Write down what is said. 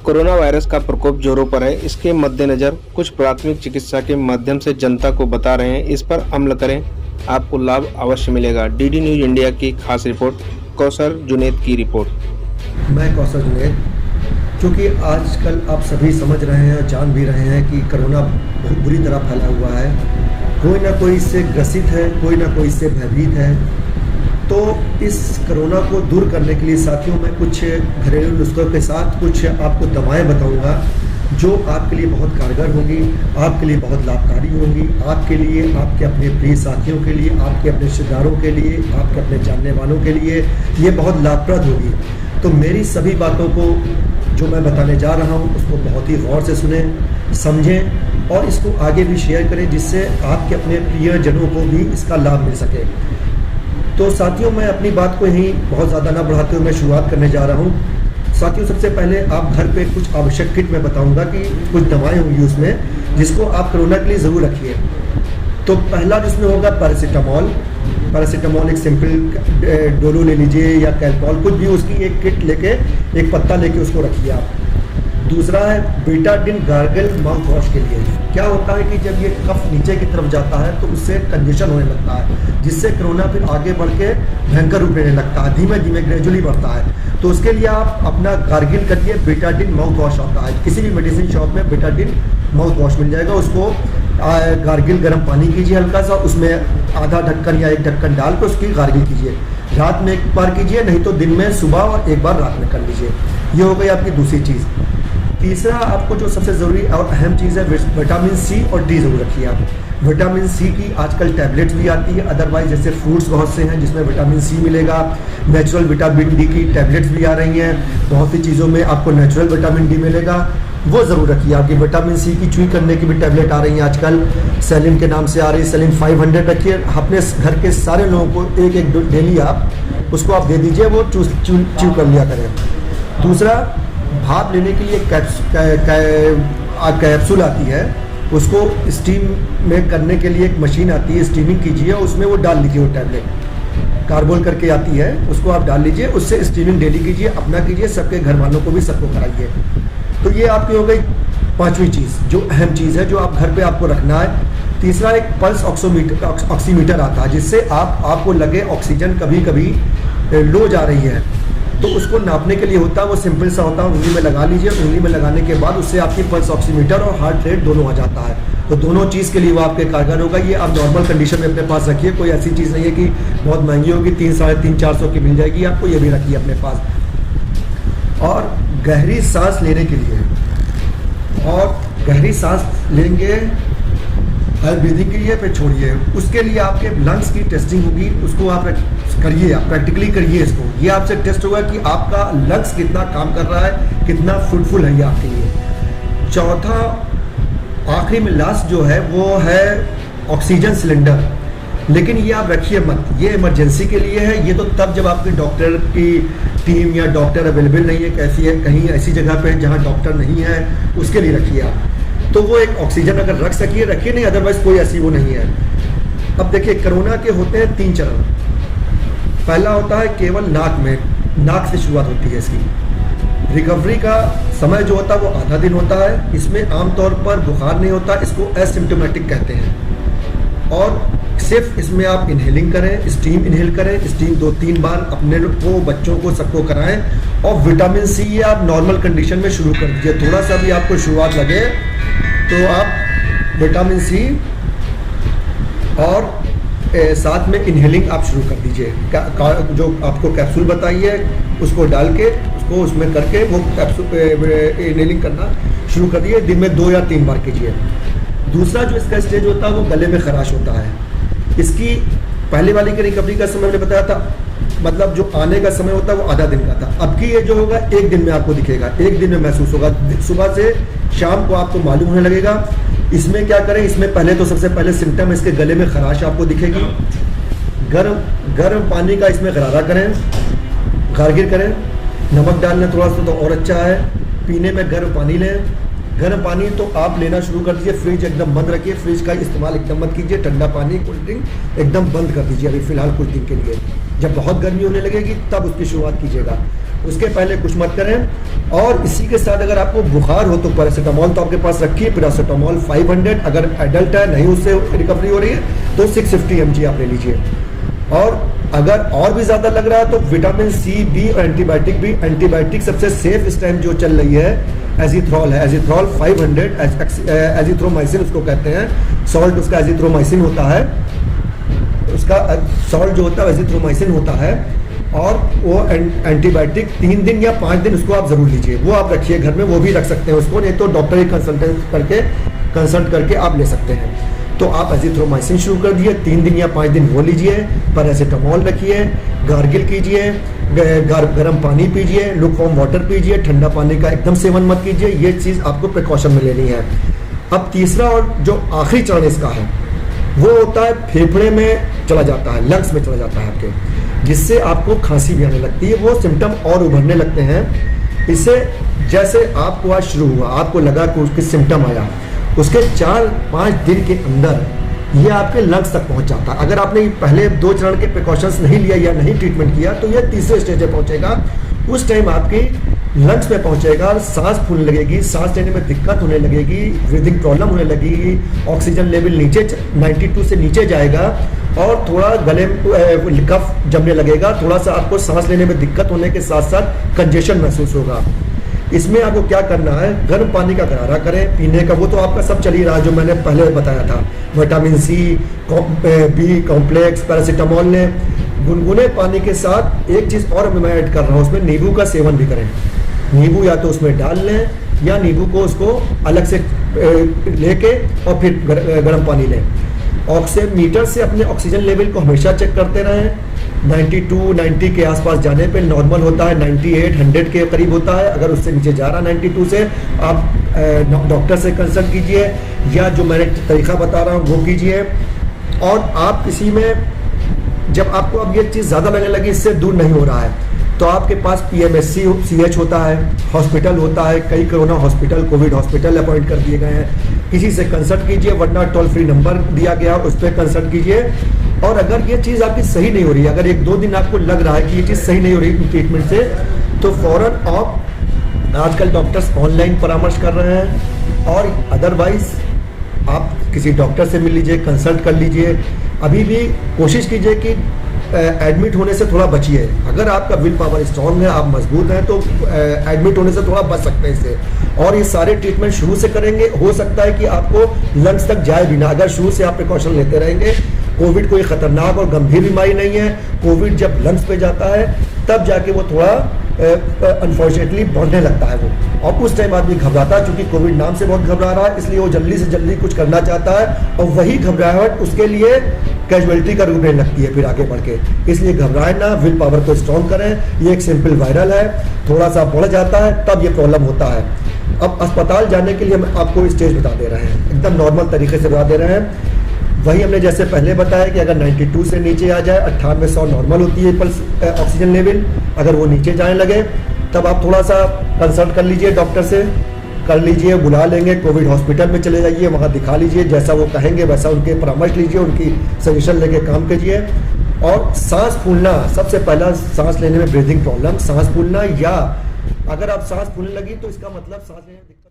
Corona virus का प्रकोप जोरों पर है। इसके मद्देनजर कुछ प्राथमिक चिकित्सा के माध्यम से जनता को बता रहे हैं। इस पर अमल करें, आपको लाभ अवश्य मिलेगा। डीडी न्यूज इंडिया की खास रिपोर्ट। कौसर जुनैद की रिपोर्ट। मैं कौसर जुनैद। क्योंकि आजकल आप सभी समझ रहे हैं और जान भी रहे हैं कि कोरोना बहुत बुरी तरह फैला हुआ है। कोई ना कोई इससे ग्रसित है, कोई ना कोई इससे भयभीत है। तो इस कोरोना को दूर करने के लिए साथियों मैं कुछ घरेलू नुस्खों के साथ कुछ आपको दवाएं बताऊंगा जो आपके लिए बहुत कारगर होंगी, आपके लिए बहुत लाभकारी होंगी, आपके लिए, आपके अपने प्रिय साथियों के लिए, आपके अपने रिश्तेदारों के लिए, आपके अपने जानने वालों के लिए ये बहुत लाभप्रद होगी। तो मेरी सभी बातों को जो मैं बताने जा रहा हूँ उसको बहुत ही गौर से सुने, समझें और इसको आगे भी शेयर करें जिससे आपके अपने प्रियजनों को भी इसका लाभ मिल सके। तो साथियों मैं अपनी बात को यहीं बहुत ज़्यादा ना बढ़ाते हुए मैं शुरुआत करने जा रहा हूँ। साथियों सबसे पहले आप घर पे कुछ आवश्यक किट मैं बताऊंगा कि कुछ दवाएं होंगी उसमें जिसको आप कोरोना के लिए ज़रूर रखिए। तो पहला जिसमें होगा पैरासीटामॉल एक सिंपल डोलो ले लीजिए या कैलपॉल, कुछ भी उसकी एक किट लेके एक पत्ता लेके उसको रखिए आप। दूसरा है बेटाडिन गार्गल माउथ वॉश के लिए। क्या होता है कि जब ये कफ नीचे की तरफ जाता है तो उससे कंजेशन होने लगता है जिससे कोरोना फिर आगे बढ़ के भयंकर रूप लेने लगता है, धीमे धीमे ग्रेजुअली बढ़ता है। तो उसके लिए आप अपना गार्गिल करिए। बेटाडिन माउथ वॉश आता है, किसी भी मेडिसिन शॉप में बेटाडिन माउथ वॉश मिल जाएगा। उसको गार्गिल गर्म पानी कीजिए हल्का सा, उसमें आधा ढक्कन या एक ढक्कन डाल कर उसकी गार्गिल कीजिए। रात में एक बार कीजिए, नहीं तो दिन में सुबह और एक बार रात में कर लीजिए। ये हो गई आपकी दूसरी चीज़। तीसरा आपको जो सबसे ज़रूरी और अहम चीज़ है विटामिन सी और डी ज़रूर रखिए आप। विटामिन सी की आजकल टैबलेट्स भी आती है, अदरवाइज जैसे फ्रूट्स बहुत से हैं जिसमें विटामिन सी मिलेगा। नेचुरल विटामिन डी की टैबलेट्स भी आ रही हैं, बहुत सी चीज़ों में आपको नेचुरल विटामिन डी मिलेगा, वो ज़रूर रखिए। आपकी विटामिन सी की च्यूई करने की भी टैबलेट आ रही हैं आजकल, सेलिन के नाम से आ रही है। सेलिन 500 रखिए। अपने घर के सारे लोगों को एक एक डेली आप उसको आप दे दीजिए, वो च्यू कर लिया करें। दूसरा, भाप लेने के लिए कैप्सूल आती है, उसको स्टीम में करने के लिए एक मशीन आती है, स्टीमिंग कीजिए, उसमें वो डाल लीजिए। वो टैबलेट कार्बोल करके आती है, उसको आप डाल लीजिए, उससे स्टीमिंग डेली कीजिए, अपना कीजिए, सबके घर वालों को भी सबको कराइए। तो ये आपकी हो गई पांचवी चीज़ जो अहम चीज़ है जो आप घर पे आपको रखना है। तीसरा, एक पल्स ऑक्सीमीटर आता है जिससे आपको लगे ऑक्सीजन कभी कभी लो जा रही है तो उसको नापने के लिए होता है। वो सिंपल सा होता है, उंगली में लगा लीजिए। उंगली में लगाने के बाद उससे आपकी पल्स ऑक्सीमीटर और हार्ट रेट दोनों आ जाता है। तो दोनों चीज़ के लिए वो आपके कारगर होगा। ये आप नॉर्मल कंडीशन में अपने पास रखिए, कोई ऐसी चीज़ नहीं है कि बहुत महंगी होगी, 300, 350, 400 की मिल जाएगी आपको, ये भी रखिए अपने पास। और गहरी सांस लेने के लिए, और गहरी सांस लेंगे हर ब्रीदिंग के लिए, फिर छोड़िए। उसके लिए आपके लंग्स की टेस्टिंग होगी, उसको आप करिए, आप प्रैक्टिकली करिए इसको। ये आपसे टेस्ट होगा कि आपका लंग्स कितना काम कर रहा है, कितना फ्रूटफुल है ये आपके लिए। चौथा, आखिरी में लास्ट जो है वो है ऑक्सीजन सिलेंडर। लेकिन ये आप रखिए मत, ये इमरजेंसी के लिए है। ये तो तब जब आपके डॉक्टर की टीम या डॉक्टर अवेलेबल नहीं है, कैसी है, कहीं ऐसी जगह पे जहाँ डॉक्टर नहीं है, उसके लिए रखिए आप। तो वो एक ऑक्सीजन अगर रख सकिए रखिए, नहीं अदरवाइज कोई ऐसी वो नहीं है। अब देखिए, कोरोना के होते हैं 3 चरण। पहला होता है केवल नाक में, नाक से शुरुआत होती है इसकी। रिकवरी का समय जो होता है वो आधा दिन होता है। इसमें आमतौर पर बुखार नहीं होता, इसको एसिम्प्टोमेटिक कहते हैं। और सिर्फ इसमें आप इनहेलिंग करें, स्टीम इनहेल करें, स्टीम 2-3 बार अपने को, बच्चों को, सबको कराएं। और विटामिन सी ये आप नॉर्मल कंडीशन में शुरू कर दीजिए। थोड़ा सा भी आपको शुरुआत लगे तो आप विटामिन सी और साथ में इनहेलिंग आप शुरू कर दीजिए। जो आपको कैप्सूल बताई है उसको डाल के, उसको उसमें करके वो कैप्सूल इनहेलिंग करना शुरू कर दिए। दिन में 2 या 3 बार कीजिए। दूसरा जो इसका स्टेज होता है वो गले में खराश होता है। इसकी पहले वाली की रिकवरी का समय मैंने बताया था, मतलब जो आने का समय होता है वो आधा दिन का था। अब की ये जो होगा 1 दिन में आपको दिखेगा, 1 दिन में महसूस होगा। सुबह से शाम को आपको मालूम होने लगेगा। इसमें क्या करें, इसमें पहले तो सबसे पहले सिम्टम इसके गले में खराश आपको दिखेगी। गर्म पानी का इसमें गरारा करें, गार्गिल करें, नमक डाल लें थोड़ा सा तो और अच्छा है। पीने में गर्म पानी लें। गर्म पानी तो आप लेना शुरू कर दीजिए, फ्रिज एकदम बंद रखिए, फ्रिज का इस्तेमाल एकदम मत कीजिए। ठंडा पानी, कोल्ड ड्रिंक एकदम बंद कर दीजिए अभी फिलहाल कुछ दिन के लिए। जब बहुत गर्मी होने लगेगी तब उसकी शुरुआत कीजिएगा। उसके पहले कुछ मत करें। और इसी के साथ अगर आपको बुखार हो तो पैरासीटामोल तो आपके पास रखिए, पैरासीटामोल 500, अगर एडल्ट है नहीं उससे रिकवरी हो रही है तो 650 mg आप ले लीजिए। और अगर और भी ज़्यादा लग रहा है तो विटामिन सी, बी और एंटीबायोटिक भी। एंटीबायोटिक सबसे सेफ इस टाइम जो चल रही है एजिथ्रॉल है, एजिथ्रॉल 500, एजिथ्रोमाइसिन उसको कहते हैं, सॉल्ट उसका एजिथ्रोमाइसिन होता है, उसका सॉल्ट जो होता है एजिथ्रोमाइसिन होता है। और वो एंटीबायोटिक 3 दिन या 5 दिन उसको आप ज़रूर लीजिए, वो आप रखिए घर में, वो भी रख सकते हैं उसको, नहीं तो डॉक्टर की कंसल्ट करके आप ले सकते हैं। तो आप एजिथ्रोमाइसिन शुरू कर दिए, 3 दिन या 5 दिन वो लीजिए, पैरासीटामोल रखिए, गार्गिल कीजिए, गर्म पानी पीजिए, लुकवार्म वाटर पीजिए, ठंडा पानी का एकदम सेवन मत कीजिए, ये चीज़ आपको प्रिकॉशन में लेनी है। अब तीसरा और जो आखिरी चरण इसका है वो होता है फेफड़े में चला जाता है, लंग्स में चला जाता है आपके, जिससे आपको खांसी भी आने लगती है, वो सिम्टम और उभरने लगते हैं। इससे जैसे आपको आज शुरू हुआ, आपको लगा कि उसके सिम्टम आया, उसके 4-5 दिन के अंदर ये आपके लंग्स तक पहुंच जाता है। अगर आपने पहले 2 चरण के प्रिकॉशंस नहीं लिया या नहीं ट्रीटमेंट किया तो ये तीसरे स्टेज पे पहुंचेगा, उस टाइम आपकी लंग्स में पहुंचेगा, सांस फूलने लगेगी, सांस लेने में दिक्कत होने लगेगी, ब्रीदिंग प्रॉब्लम होने लगेगी, ऑक्सीजन लेवल नीचे 92 से नीचे जाएगा और थोड़ा गले में कफ जमने लगेगा, थोड़ा सा आपको सांस लेने में दिक्कत होने के साथ साथ कंजेशन महसूस होगा। इसमें आपको क्या करना है, गर्म पानी का गरारा करें पीने का, वो तो आपका सब चल ही रहा है जो मैंने पहले बताया था, vitamin C, B complex, paracetamol ने। गुनगुने पानी के साथ एक चीज़ और मैं ऐड कर रहा हूँ, उसमें नींबू का सेवन भी करें। नींबू या तो उसमें डाल लें या नींबू को उसको अलग से लेके और फिर गर्म पानी लें। ऑक्सीमीटर से अपने ऑक्सीजन लेवल को हमेशा चेक करते रहें, 92, 90 के आसपास जाने पे नॉर्मल होता है, 98, 100 के करीब होता है। अगर उससे नीचे जा रहा 92 से, आप डॉक्टर से कंसल्ट कीजिए या जो मैंने तरीका बता रहा हूँ वो कीजिए। और आप किसी में जब आपको अब ये चीज़ ज़्यादा लगने लगी, इससे दूर नहीं हो रहा है, तो आपके पास PMSCH होता है, हॉस्पिटल होता है, कई corona hospital, covid hospital appoint कर दिए गए हैं, किसी से कंसल्ट कीजिए, वरना टोल फ्री नंबर दिया गया उस पर कंसल्ट कीजिए। और अगर ये चीज़ आपकी सही नहीं हो रही है, अगर 1-2 दिन आपको लग रहा है कि ये चीज़ सही नहीं हो रही ट्रीटमेंट से, तो फ़ौरन आप, आजकल डॉक्टर्स ऑनलाइन परामर्श कर रहे हैं, और अदरवाइज आप किसी डॉक्टर से मिल लीजिए, कंसल्ट कर लीजिए। अभी भी कोशिश कीजिए कि एडमिट होने से थोड़ा बचिए। अगर आपका विल पावर स्ट्रॉन्ग है, आप मजबूत हैं, तो एडमिट होने से थोड़ा बच सकते हैं इससे। और ये सारे ट्रीटमेंट शुरू से करेंगे, हो सकता है कि आपको लंग्स तक जाए भी ना, अगर शुरू से आप प्रिकॉशन लेते रहेंगे। कोविड कोई खतरनाक और गंभीर बीमारी नहीं है, कोविड जब लंग्स पे जाता है तब जाके वो थोड़ा अनफॉर्चुनेटली बढ़ने लगता है वो, और उस टाइम आदमी घबराता है, क्योंकि कोविड नाम से बहुत घबरा रहा है, इसलिए वो जल्दी से जल्दी कुछ करना चाहता है, और वही घबराहट उसके लिए कैजुअलिटी का रूप लेने लगती है फिर आगे बढ़ के। इसलिए घबराएं ना, विल पावर को स्ट्रॉन्ग करें। ये एक सिंपल वायरल है, थोड़ा सा बढ़ जाता है तब ये प्रॉब्लम होता है। अब अस्पताल जाने के लिए हम आपको स्टेज बता दे रहे हैं, एकदम नॉर्मल तरीके से बता दे रहे हैं। वही हमने जैसे पहले बताया कि अगर 92 से नीचे आ जाए, 98-100 नॉर्मल होती है पल्स ऑक्सीजन लेवल, अगर वो नीचे जाने लगे तब आप थोड़ा सा कंसल्ट कर लीजिए, डॉक्टर से कर लीजिए, बुला लेंगे, कोविड हॉस्पिटल में चले जाइए, वहाँ दिखा लीजिए, जैसा वो कहेंगे वैसा उनके परामर्श लीजिए, उनकी सजेशन लेके काम कीजिए। और सांस फूलना, सबसे पहला सांस लेने में ब्रीदिंग प्रॉब्लम, सांस फूलना, या अगर आप सांस फूलने लगी तो इसका मतलब सांस लेने में दिक्कत